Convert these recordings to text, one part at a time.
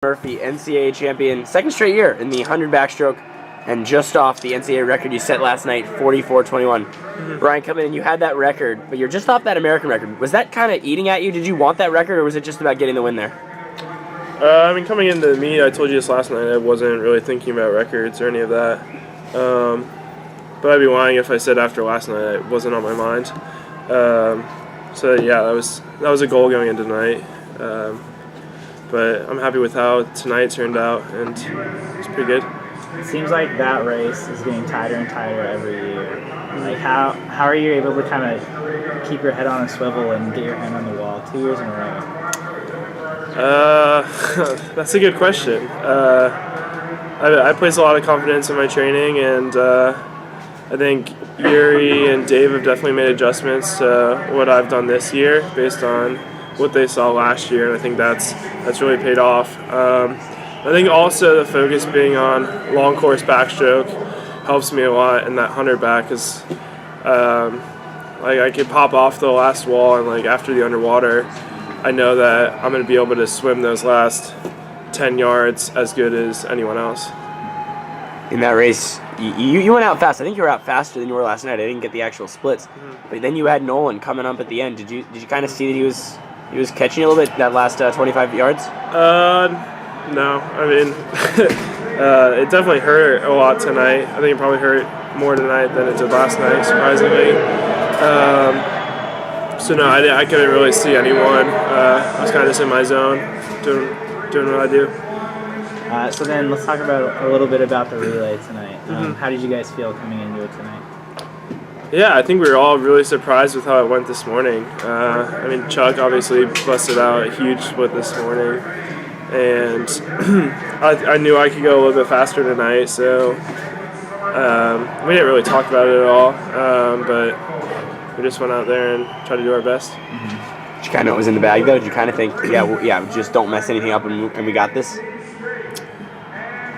Murphy, NCAA champion, second straight year in the 100 backstroke, and just off the NCAA record you set last night, 44:21. Ryan, coming in, you had that record, but you're just off that American record. Was that kind of eating at you? Did you want that record, or was it just about getting the win there? Coming into the meet, I told you this last night, I wasn't really thinking about records or any of that. But I'd be lying if I said after last night it wasn't on my mind. So yeah, that was a goal going into tonight. But I'm happy with how tonight turned out, and it's pretty good. It seems like that race is getting tighter and tighter every year. Like how are you able to kind of keep your head on a swivel and get your hand on the wall 2 years in a row? That's a good question. I place a lot of confidence in my training, and I think Yuri and Dave have definitely made adjustments to what I've done this year based on what they saw last year, and I think that's really paid off. I think also the focus being on long course backstroke helps me a lot in that 100 back, because like I could pop off the last wall, and like after the underwater, I know that I'm going to be able to swim those last 10 yards as good as anyone else. In that race, you went out fast. I think you were out faster than you were last night. I didn't get the actual splits, but then you had Nolan coming up at the end. Did you kind of see that he was catching you a little bit that last 25 yards? No. I mean, it definitely hurt a lot tonight. I think it probably hurt more tonight than it did last night, surprisingly. So no, I couldn't really see anyone. I was kind of just in my zone, doing what I do. So then let's talk about a little bit about the relay tonight. How did you guys feel coming into it tonight? Yeah, I think we were all really surprised with how it went this morning. I mean, Chuck obviously busted out a huge split this morning, and I knew I could go a little bit faster tonight, so we didn't really talk about it at all, but we just went out there and tried to do our best. Did you kind of know it was in the bag, though? Did you kind of think, just don't mess anything up and we got this?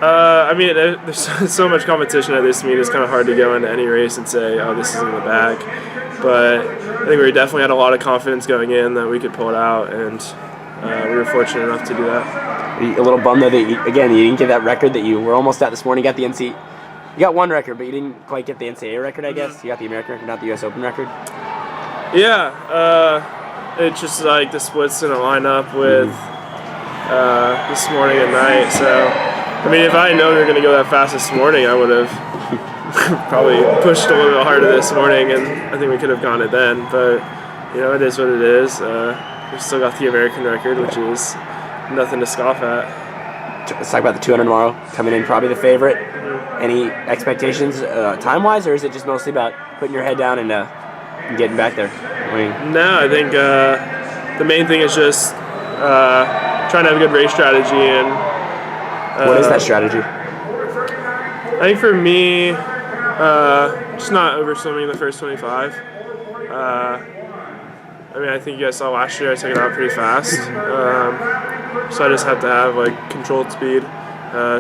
I mean, there's so much competition at this meet, it's kind of hard to go into any race and say, oh, this is in the bag. But I think we definitely had a lot of confidence going in that we could pull it out, and we were fortunate enough to do that. A little bummed, though, that you didn't get that record that you were almost at this morning. You got the You got one record, but you didn't quite get the NCAA record, I guess. You got the American record, not the US Open record. Yeah, it's just like the splits didn't line up with this morning and night, so I mean, if I had known we were going to go that fast this morning, I would have probably pushed a little bit harder this morning, and I think we could have gone it then. But, you know, it is what it is. We still got the American record, which is nothing to scoff at. Let's talk about the 200 tomorrow. Coming in probably the favorite. Any expectations time-wise, or is it just mostly about putting your head down and getting back there? No, I think the main thing is just trying to have a good race strategy, and what is that strategy? I think for me, just not over-swimming the first 25. I mean, I think you guys saw last year I took it out pretty fast. So I just have to have like controlled speed,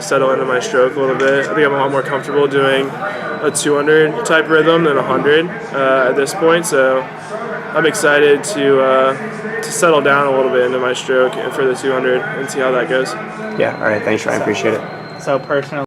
settle into my stroke a little bit. I think I'm a lot more comfortable doing a 200 type rhythm than 100 at this point. So I'm excited to settle down a little bit into my stroke and for the 200 and see how that goes. Yeah, all right, thanks, Ryan. Appreciate it. So personally,